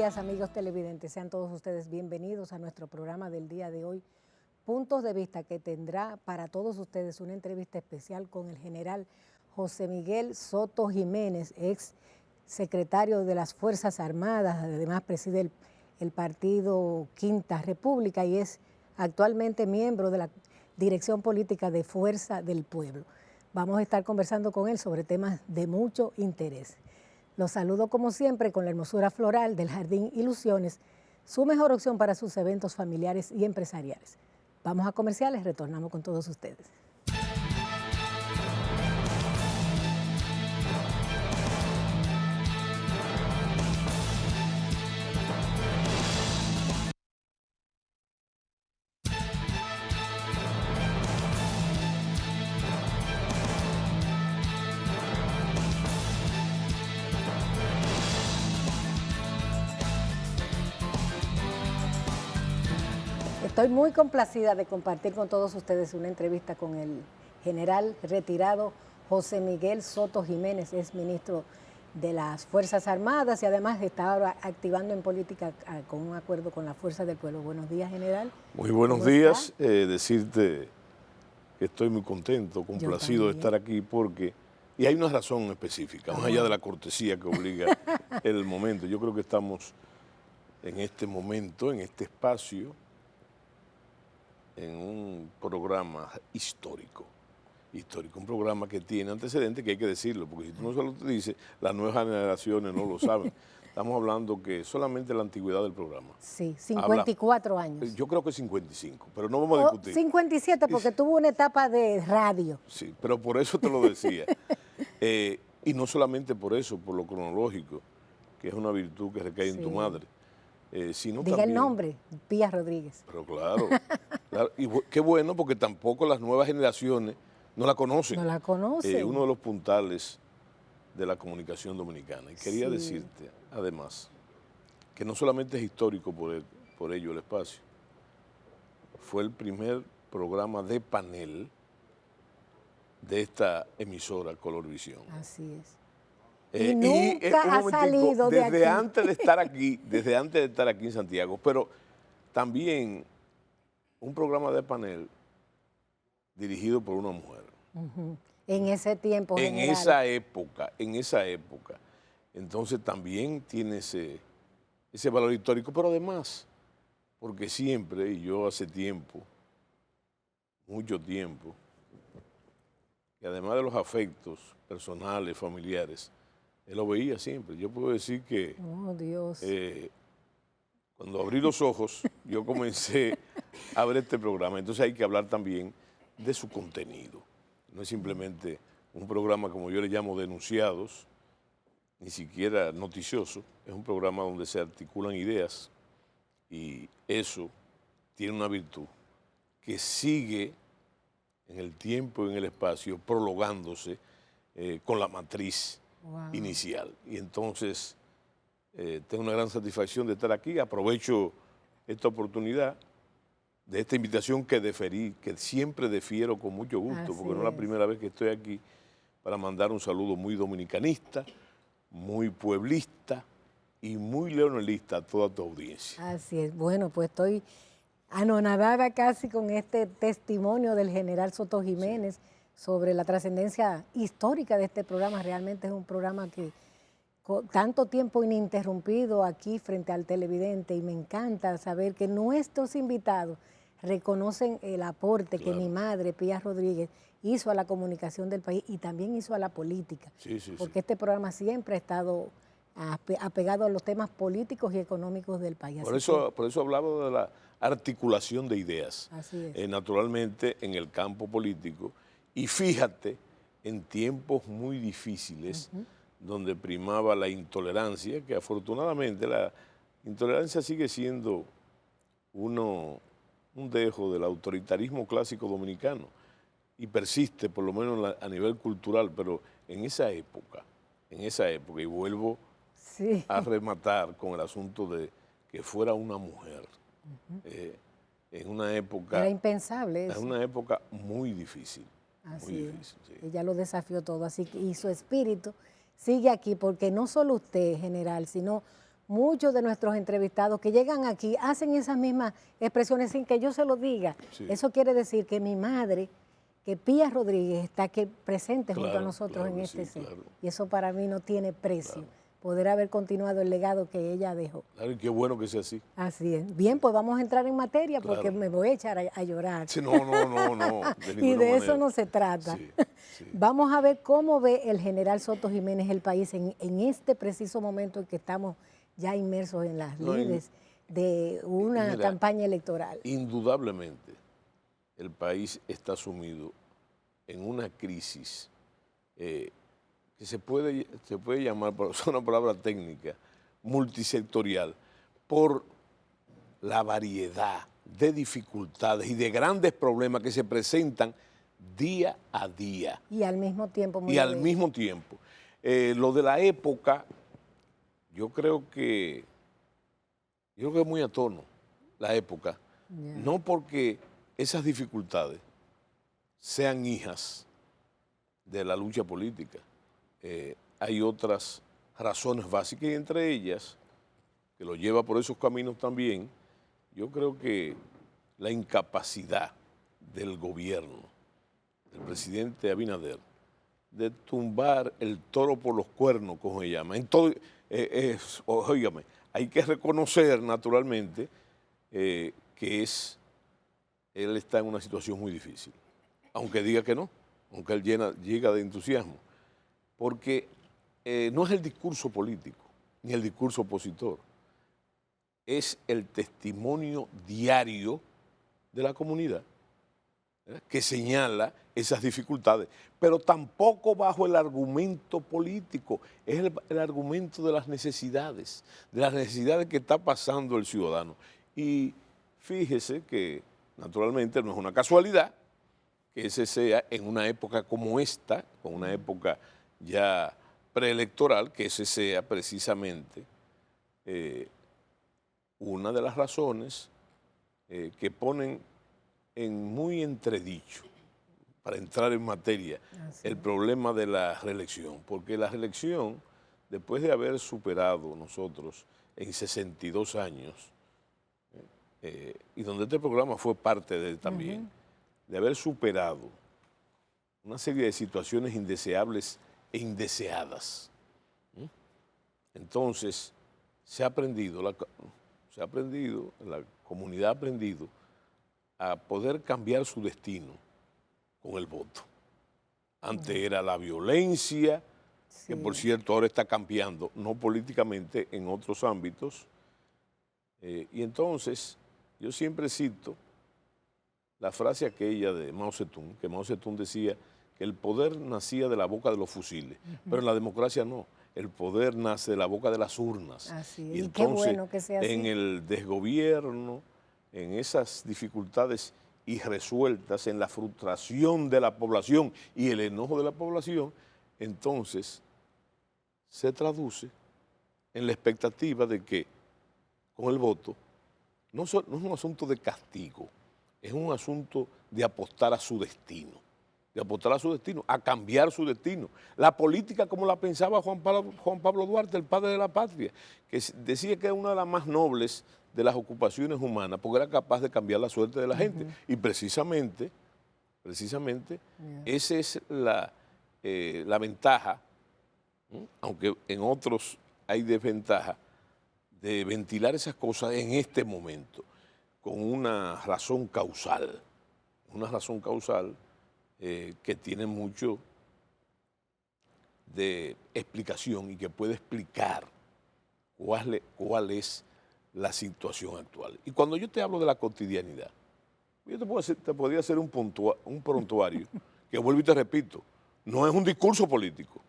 días, amigos televidentes. Sean todos ustedes bienvenidos a nuestro programa del día de hoy, Puntos de Vista, que tendrá para todos ustedes una entrevista especial con el general José Miguel Soto Jiménez, ex secretario de las Fuerzas Armadas, además preside el partido Quinta República y es actualmente miembro de la Dirección Política de Fuerza del Pueblo. Vamos a estar conversando con él sobre temas de mucho interés. Los saludo como siempre con la hermosura floral del Jardín Ilusiones, su mejor opción para sus eventos familiares y empresariales. Vamos a comerciales, retornamos con todos ustedes. Estoy muy complacida de compartir con todos ustedes una entrevista con el general retirado José Miguel Soto Jiménez, es ministro de las Fuerzas Armadas y además está ahora activando en política con un acuerdo con la Fuerza del Pueblo. Buenos días, general. Muy buenos días. Decirte que estoy muy contento, complacido de estar aquí porque, y hay una razón específica, más allá de la cortesía que obliga el momento. Yo creo que estamos en este momento, en este espacio, en un programa histórico, un programa que tiene antecedentes que hay que decirlo, porque si tú no solo te dices, las nuevas generaciones no lo saben. Estamos hablando que solamente la antigüedad del programa. Sí, 54 años. Yo creo que 55, pero no vamos a discutir. 57 porque tuvo una etapa de radio. Sí, pero por eso te lo decía. Y no solamente por eso, por lo cronológico, que es una virtud que recae en tu madre. Sino Diga también, el nombre, Pía Rodríguez. Pero claro, y qué bueno porque tampoco las nuevas generaciones no la conocen. No la conocen. Uno de los puntales de la comunicación dominicana. Y quería decirte, además, que no solamente es histórico por ello el espacio, fue el primer programa de panel de esta emisora Colorvisión. Así es. Y nunca ha salido de aquí. Desde antes de estar aquí en Santiago, pero también un programa de panel dirigido por una mujer. En ese tiempo, general. En esa época. Entonces también tiene ese valor histórico, pero además, porque siempre, y yo hace tiempo, mucho tiempo, y además de los afectos personales, familiares, él lo veía siempre. Yo puedo decir que cuando abrí los ojos, yo comencé a ver este programa. Entonces hay que hablar también de su contenido. No es simplemente un programa, como yo le llamo, de enunciados, ni siquiera noticioso. Es un programa donde se articulan ideas y eso tiene una virtud que sigue en el tiempo y en el espacio prolongándose con la matriz inicial. Y entonces tengo una gran satisfacción de estar aquí. Aprovecho esta oportunidad de esta invitación que siempre defiero con mucho gusto, porque no es la primera vez que estoy aquí, para mandar un saludo muy dominicanista, muy pueblista y muy leonelista a toda tu audiencia. Así es. Bueno, pues estoy anonadada casi con este testimonio del general Soto Jiménez sobre la trascendencia histórica de este programa. Realmente es un programa que con tanto tiempo ininterrumpido aquí frente al televidente, y me encanta saber que nuestros invitados reconocen el aporte que mi madre, Pía Rodríguez, hizo a la comunicación del país y también hizo a la política. Porque este programa siempre ha estado apegado a los temas políticos y económicos del país. Por eso hablaba de la articulación de ideas. Así es. Naturalmente en el campo político. Y fíjate, en tiempos muy difíciles, donde primaba la intolerancia, que afortunadamente la intolerancia sigue siendo un dejo del autoritarismo clásico dominicano y persiste, por lo menos a nivel cultural, pero en esa época, y vuelvo a rematar con el asunto de que fuera una mujer, en una época... Era impensable eso. En una época muy difícil. Así es. Ella lo desafió todo, así que y su espíritu sigue aquí, porque no solo usted, general, sino muchos de nuestros entrevistados que llegan aquí hacen esas mismas expresiones sin que yo se lo diga. Sí. Eso quiere decir que mi madre, que Pía Rodríguez, está aquí presente junto a Claro, nosotros claro en que este sí, set. claro. Y eso para mí no tiene precio, Claro. poder haber continuado el legado que ella dejó. Claro, y qué bueno que sea así. Así es. Bien, pues vamos a entrar en materia porque Claro. me voy a echar a llorar. Sí, no, de Y ninguna de eso manera. no se trata. Sí, sí. Vamos a ver cómo ve el general Soto Jiménez el país en este preciso momento en que estamos ya inmersos en las No, lides de una mira, campaña electoral. Indudablemente, el país está sumido en una crisis que se puede llamar, por usar una palabra técnica, multisectorial, por la variedad de dificultades y de grandes problemas que se presentan día a día. Y al mismo tiempo muy Y al bello. mismo tiempo. Lo de la época, yo creo que es muy a tono, la época. Ya. No porque esas dificultades sean hijas de la lucha política. Hay otras razones básicas y entre ellas, que lo lleva por esos caminos también, yo creo que la incapacidad del gobierno, del presidente Abinader, de tumbar el toro por los cuernos, como se llama. Óigame, hay que reconocer naturalmente que él está en una situación muy difícil, aunque diga que no, aunque él llega de entusiasmo, porque no es el discurso político, ni el discurso opositor, es el testimonio diario de la comunidad, que señala esas dificultades, pero tampoco bajo el argumento político, es el argumento de las necesidades que está pasando el ciudadano. Y fíjese que naturalmente no es una casualidad que ese sea en una época como esta, con una época ya preelectoral, que ese sea precisamente una de las razones que ponen en muy entredicho, para entrar en materia, el problema de la reelección, porque la reelección, después de haber superado nosotros en 62 años, y donde este programa fue parte de él también, de haber superado una serie de situaciones indeseables e indeseadas. Entonces, se ha aprendido, la comunidad ha aprendido a poder cambiar su destino con el voto. Antes era la violencia, que por cierto ahora está cambiando, no políticamente, en otros ámbitos. Y entonces, yo siempre cito la frase aquella de Mao Zedong, que Mao Zedong decía que el poder nacía de la boca de los fusiles, pero en la democracia no. El poder nace de la boca de las urnas. Así Y es. entonces, qué bueno que sea así. en el desgobierno, en esas dificultades irresueltas, en la frustración de la población y el enojo de la población, entonces se traduce en la expectativa de que con el voto no es un asunto de castigo, es un asunto de apostar a su destino, a cambiar su destino. La política como la pensaba Juan Pablo Duarte, el padre de la patria, que decía que era una de las más nobles de las ocupaciones humanas, porque era capaz de cambiar la suerte de la gente. Y precisamente, esa es la ventaja, aunque en otros hay desventaja, de ventilar esas cosas en este momento, con una razón causal, que tiene mucho de explicación y que puede explicar cuál es la situación actual. Y cuando yo te hablo de la cotidianidad, yo te podría hacer un prontuario que vuelvo y te repito, no es un discurso político,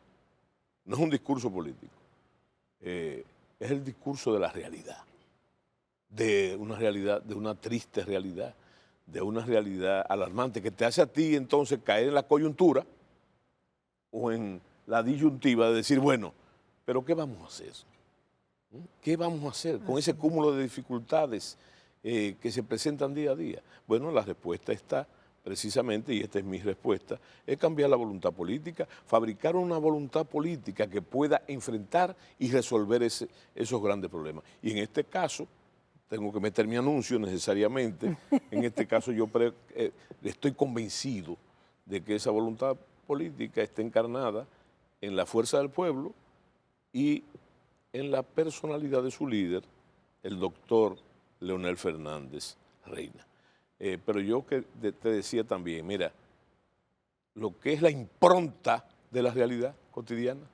es el discurso de la realidad, de una triste realidad, de una realidad alarmante que te hace a ti entonces caer en la coyuntura o en la disyuntiva de decir, bueno, pero ¿qué vamos a hacer? ¿Qué vamos a hacer con ese cúmulo de dificultades que se presentan día a día? Bueno, la respuesta está precisamente, y esta es mi respuesta, es cambiar la voluntad política, fabricar una voluntad política que pueda enfrentar y resolver esos grandes problemas. Y en este caso, tengo que meter mi anuncio necesariamente, en este caso yo estoy convencido de que esa voluntad política está encarnada en la fuerza del pueblo y en la personalidad de su líder, el doctor Leonel Fernández Reina. Pero yo te decía también, mira, lo que es la impronta de la realidad cotidiana,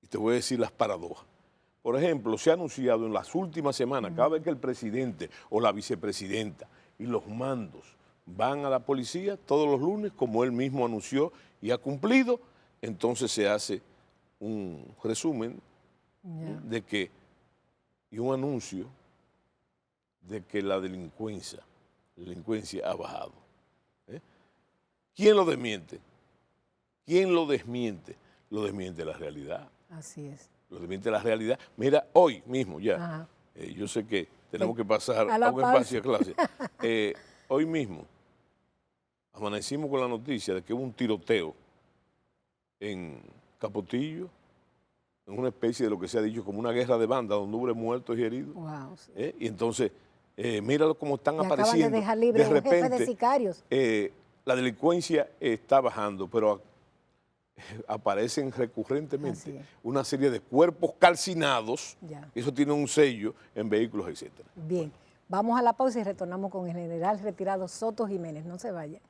y te voy a decir las paradojas. Por ejemplo, se ha anunciado en las últimas semanas, cada vez que el presidente o la vicepresidenta y los mandos van a la policía todos los lunes, como él mismo anunció y ha cumplido, entonces se hace un resumen de que, y un anuncio de que la delincuencia ha bajado. ¿Quién lo desmiente? ¿Quién lo desmiente? Lo desmiente la realidad. Así es. Lo desmiente la realidad. Mira, hoy mismo ya, yo sé que tenemos que pasar a un espacio de clase. Hoy mismo amanecimos con la noticia de que hubo un tiroteo en Capotillo, en una especie de lo que se ha dicho como una guerra de bandas, donde hubo muertos y heridos. Wow, sí. Y entonces, míralo cómo están apareciendo. Acaban de dejar libre de un repente, jefe de sicarios. La delincuencia está bajando, pero aparecen recurrentemente una serie de cuerpos calcinados, eso tiene un sello en vehículos, etcétera. Bien, vamos a la pausa y retornamos con el general retirado Soto Jiménez. No se vaya.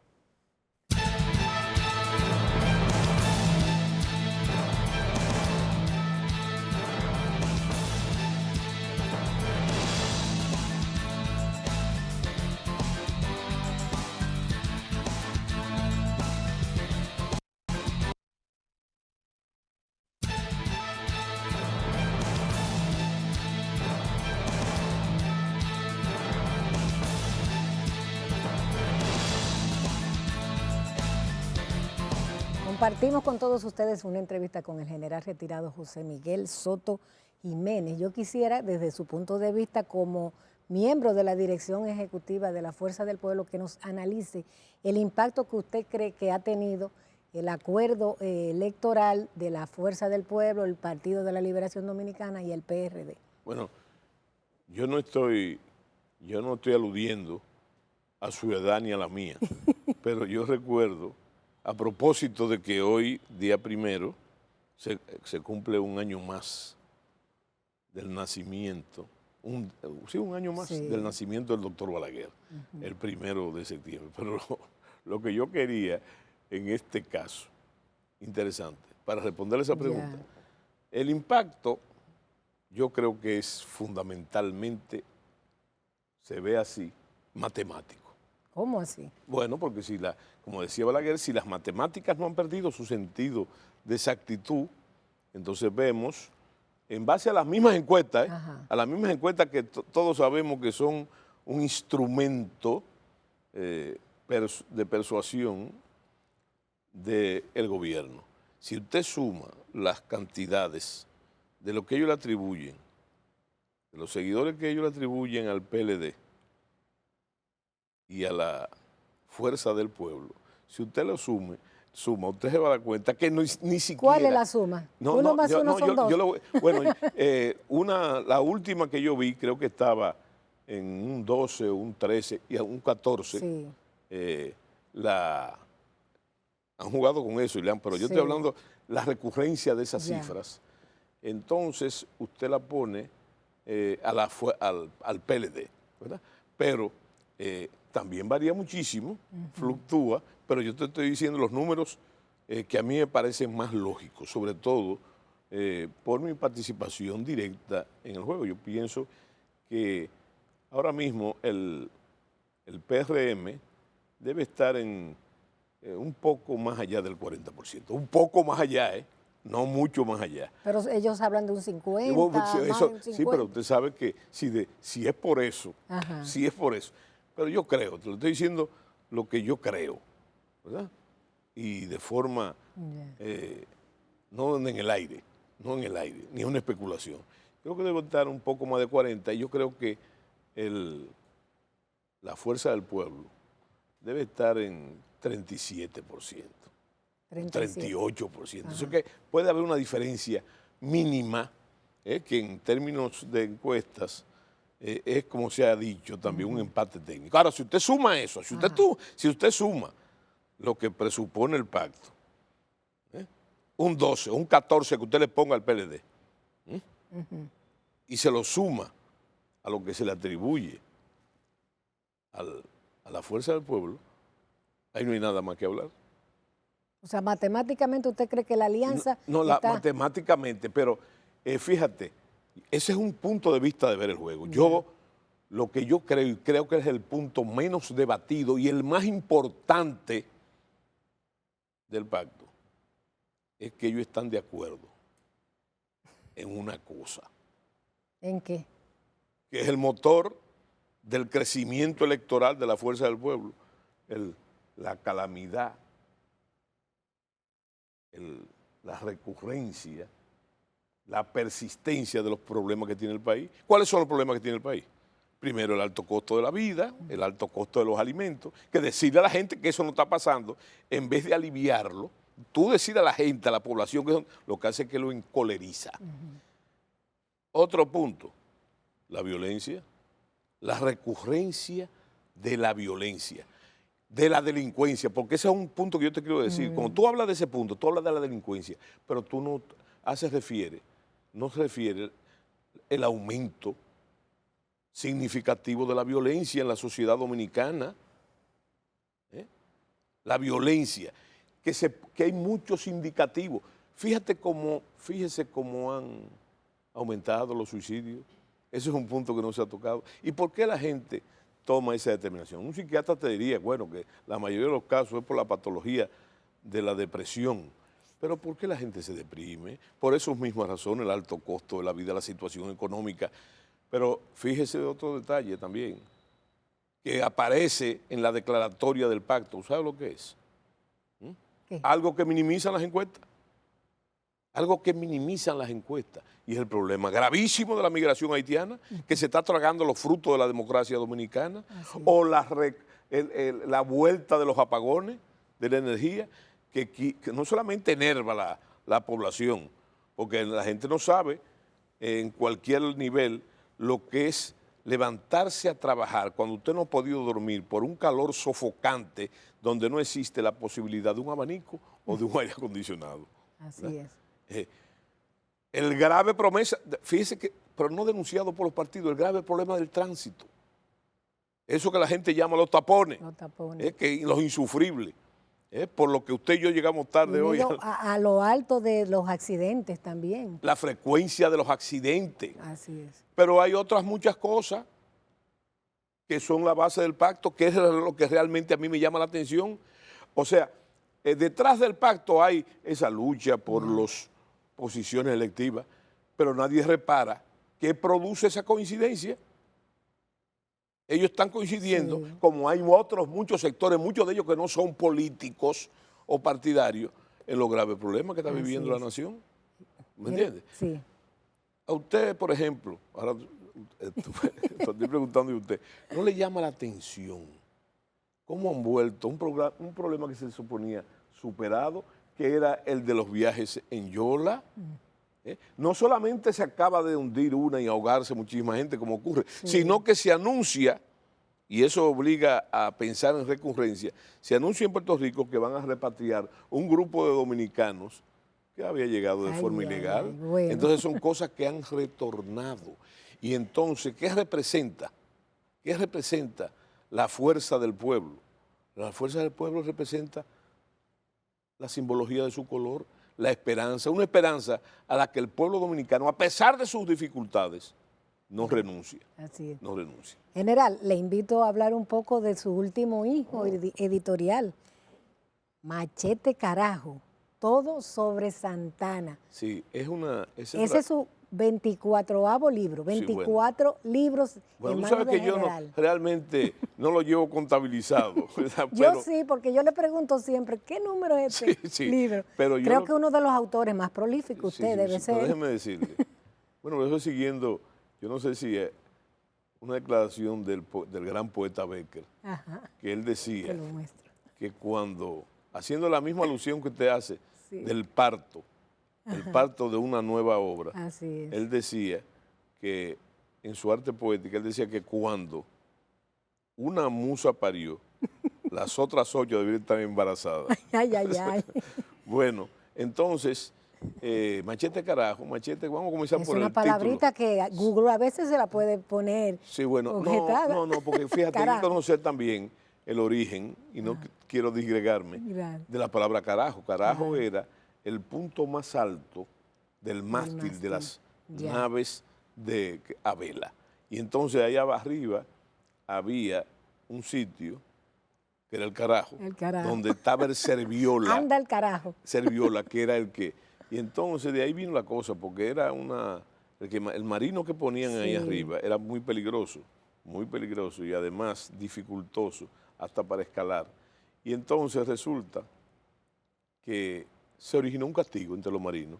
Compartimos con todos ustedes una entrevista con el general retirado José Miguel Soto Jiménez. Yo quisiera, desde su punto de vista como miembro de la dirección ejecutiva de la Fuerza del Pueblo, que nos analice el impacto que usted cree que ha tenido el acuerdo electoral de la Fuerza del Pueblo, el Partido de la Liberación Dominicana y el PRD. Bueno, yo no estoy aludiendo a su edad ni a la mía, pero yo recuerdo, a propósito de que hoy, día 1, se cumple un año más del nacimiento, un año más del nacimiento del doctor Balaguer, el 1 de septiembre. Pero lo que yo quería en este caso, interesante, para responder a esa pregunta, el impacto yo creo que es fundamentalmente, se ve así, matemático. ¿Cómo así? Bueno, porque como decía Balaguer, si las matemáticas no han perdido su sentido de exactitud, entonces vemos, en base a las mismas encuestas, que todos sabemos que son un instrumento de persuasión del gobierno. Si usted suma las cantidades de lo que ellos le atribuyen, de los seguidores que ellos le atribuyen al PLD, y a la Fuerza del Pueblo, si usted lo suma, usted se va a dar cuenta que ni siquiera... ¿Cuál es la suma? ¿Uno más uno son dos? Bueno, la última que yo vi creo que estaba en un 12, un 13 y un 14. Sí. Han jugado con eso, pero yo estoy hablando de la recurrencia de esas cifras. Entonces, usted la pone al PLD, ¿verdad? Pero también varía muchísimo, fluctúa, pero yo te estoy diciendo los números que a mí me parecen más lógicos, sobre todo por mi participación directa en el juego. Yo pienso que ahora mismo el PRM debe estar en un poco más allá del 40%, un poco más allá, no mucho más allá. Pero ellos hablan de un 50%, Sí, pero usted sabe que si es por eso, pero yo creo, te lo estoy diciendo lo que yo creo, ¿verdad? Y de forma, no en el aire, ni una especulación. Creo que debe estar un poco más de 40 y yo creo que la Fuerza del Pueblo debe estar en 37%, 38%. Eso que puede haber una diferencia mínima, que en términos de encuestas es, como se ha dicho, también un empate técnico. Ahora, si usted suma eso, si usted suma lo que presupone el pacto, un 12, un 14 que usted le ponga al PLD, y se lo suma a lo que se le atribuye a la fuerza del pueblo, ahí no hay nada más que hablar. O sea, matemáticamente usted cree que la alianza matemáticamente, pero fíjate, ese es un punto de vista de ver el juego. Yo, lo que yo creo, y creo que es el punto menos debatido y el más importante del pacto, es que ellos están de acuerdo en una cosa. ¿En qué? Que es el motor del crecimiento electoral de la fuerza del pueblo, la calamidad, la recurrencia, la persistencia de los problemas que tiene el país. ¿Cuáles son los problemas que tiene el país? Primero, el alto costo de la vida, el alto costo de los alimentos, que decirle a la gente que eso no está pasando, en vez de aliviarlo, tú decirle a la gente, a la población, que lo que hace es que lo encoleriza. Otro punto, la violencia, la recurrencia de la violencia, de la delincuencia, porque ese es un punto que yo te quiero decir. Cuando tú hablas de ese punto, tú hablas de la delincuencia, pero tú no se refiere el aumento significativo de la violencia en la sociedad dominicana. La violencia, que hay muchos indicativos. Fíjese cómo han aumentado los suicidios. Ese es un punto que no se ha tocado. ¿Y por qué la gente toma esa determinación? Un psiquiatra te diría, bueno, que la mayoría de los casos es por la patología de la depresión. Pero ¿por qué la gente se deprime? Por esas mismas razones, el alto costo de la vida, la situación económica. Pero fíjese otro detalle también, que aparece en la declaratoria del pacto. ¿Sabe lo que es? ¿Qué? Algo que minimizan las encuestas. Algo que minimizan las encuestas. Y es el problema gravísimo de la migración haitiana, que se está tragando los frutos de la democracia dominicana, o la vuelta de los apagones de la energía, que no solamente enerva la población, porque la gente no sabe en cualquier nivel lo que es levantarse a trabajar cuando usted no ha podido dormir por un calor sofocante donde no existe la posibilidad de un abanico o de un aire acondicionado. Así es. El grave promesa, fíjese que, pero no denunciado por los partidos, el grave problema del tránsito. Eso que la gente llama los tapones. Los tapones. Los insufribles. Por lo que usted y yo llegamos tarde hoy. A lo alto de los accidentes también. La frecuencia de los accidentes. Así es. Pero hay otras muchas cosas que son la base del pacto, que es lo que realmente a mí me llama la atención. O sea, detrás del pacto hay esa lucha por las posiciones electivas, pero nadie repara qué produce esa coincidencia. Ellos están coincidiendo, como hay muchos sectores, muchos de ellos que no son políticos o partidarios, en los graves problemas que está viviendo la nación. ¿Me entiende? Sí. A usted, por ejemplo, ahora estoy preguntando a usted, ¿no le llama la atención cómo han vuelto un problema que se suponía superado, que era el de los viajes en Yola? No solamente se acaba de hundir una y ahogarse muchísima gente como ocurre, sino que se anuncia, y eso obliga a pensar en recurrencia, se anuncia en Puerto Rico que van a repatriar un grupo de dominicanos que había llegado de forma ilegal. Bueno. Entonces son cosas que han retornado. Y entonces, ¿qué representa? ¿Qué representa la fuerza del pueblo? La fuerza del pueblo representa la simbología de su color, la esperanza, una esperanza a la que el pueblo dominicano, a pesar de sus dificultades, no renuncia. Así es. No renuncia. General, le invito a hablar un poco de su último hijo editorial, Machete Carajo, todo sobre Santana. Sí, Ese es su 24º libro, 24 libros bueno, en tú manos sabes que del yo general. Realmente no lo llevo contabilizado. Yo sí, porque yo le pregunto siempre, ¿qué número es este libro? Pero creo que uno de los autores más prolíficos, usted debe ser. Pero déjeme decirle, bueno, lo estoy siguiendo, yo no sé si una declaración del gran poeta Becker, Ajá, que él que decía lo muestro. que cuando, haciendo la misma alusión que usted hace Sí. del parto, el parto de una nueva obra, Así es. él decía que en su arte poética, él decía que cuando una musa parió, las otras 8 debían estar embarazadas. Ay, ay, ay. Bueno, entonces, Machete Carajo, Machete, vamos a comenzar Es por el una título. palabrita que Google a veces se la puede poner Sí, bueno, objetada. no, porque fíjate, hay que Carajo. conocer también el origen, y no quiero disgregarme, Claro. de la palabra carajo. Carajo Claro. era el punto más alto del mástil de las Ya. naves a vela. Y entonces allá arriba había un sitio, que era el carajo, El carajo. donde estaba el serviola. Anda el carajo. Serviola, que era el que... Y entonces de ahí vino la cosa, porque era el marino que ponían ahí Sí. arriba era muy peligroso y además dificultoso hasta para escalar. Y entonces resulta que se originó un castigo entre los marinos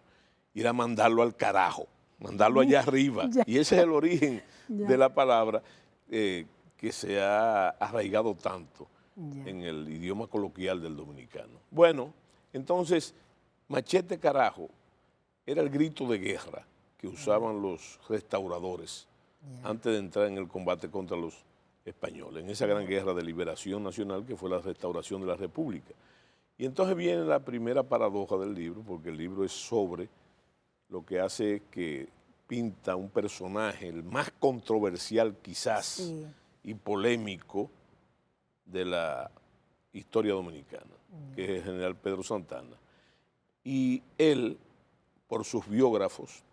y era mandarlo al carajo, mandarlo allá arriba. Ya. Y ese es el origen Ya. de la palabra que se ha arraigado tanto Ya. en el idioma coloquial del dominicano. Bueno, entonces, Machete Carajo era el grito de guerra que usaban los restauradores antes de entrar en el combate contra los españoles, en esa gran guerra de liberación nacional que fue la restauración de la República. Y entonces viene la primera paradoja del libro, porque el libro es sobre lo que hace que pinta un personaje, el más controversial quizás Sí. y polémico de la historia dominicana, que es el general Pedro Santana. Y él, por sus biógrafos,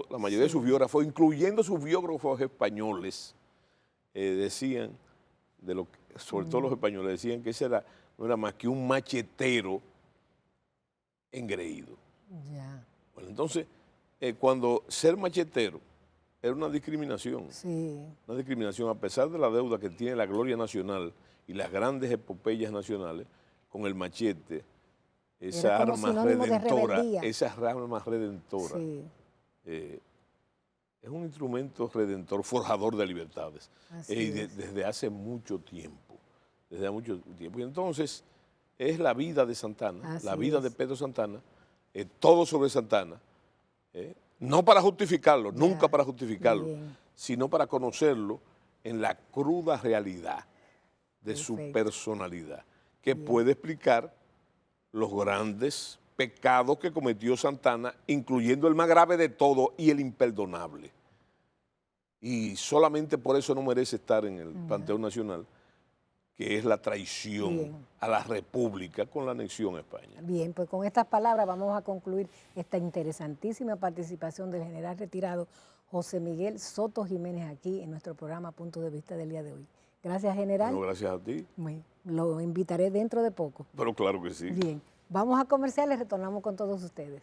la mayoría de sus biógrafos, incluyendo sus biógrafos españoles, decían, sobre todo los españoles, decían que ese no era más que un machetero engreído. Ya. Bueno, entonces, cuando ser machetero era una discriminación, Sí. a pesar de la deuda que tiene la gloria nacional y las grandes epopeyas nacionales, con el machete, esa Era como arma sinónimo de redentora, rebeldía. Sí. Es un instrumento redentor, forjador de libertades, Así y es. desde hace mucho tiempo. Y entonces, es la vida de Santana, Así la vida es. de Pedro Santana, todo sobre Santana, no para justificarlo, Ya. nunca para justificarlo, Bien. sino para conocerlo en la cruda realidad de su Perfecto. personalidad, que Bien. puede explicar los grandes pecados que cometió Santana, incluyendo el más grave de todo y el imperdonable. Y solamente por eso no merece estar en el Panteón Nacional, que es la traición Bien. a la República con la anexión a España. Bien, pues con estas palabras vamos a concluir esta interesantísima participación del general retirado José Miguel Soto Jiménez aquí en nuestro programa Punto de Vista del día de hoy. Gracias, general. Bueno, gracias a ti, Lo invitaré dentro de poco. pero claro que sí. Bien, vamos a comerciales, retornamos con todos ustedes.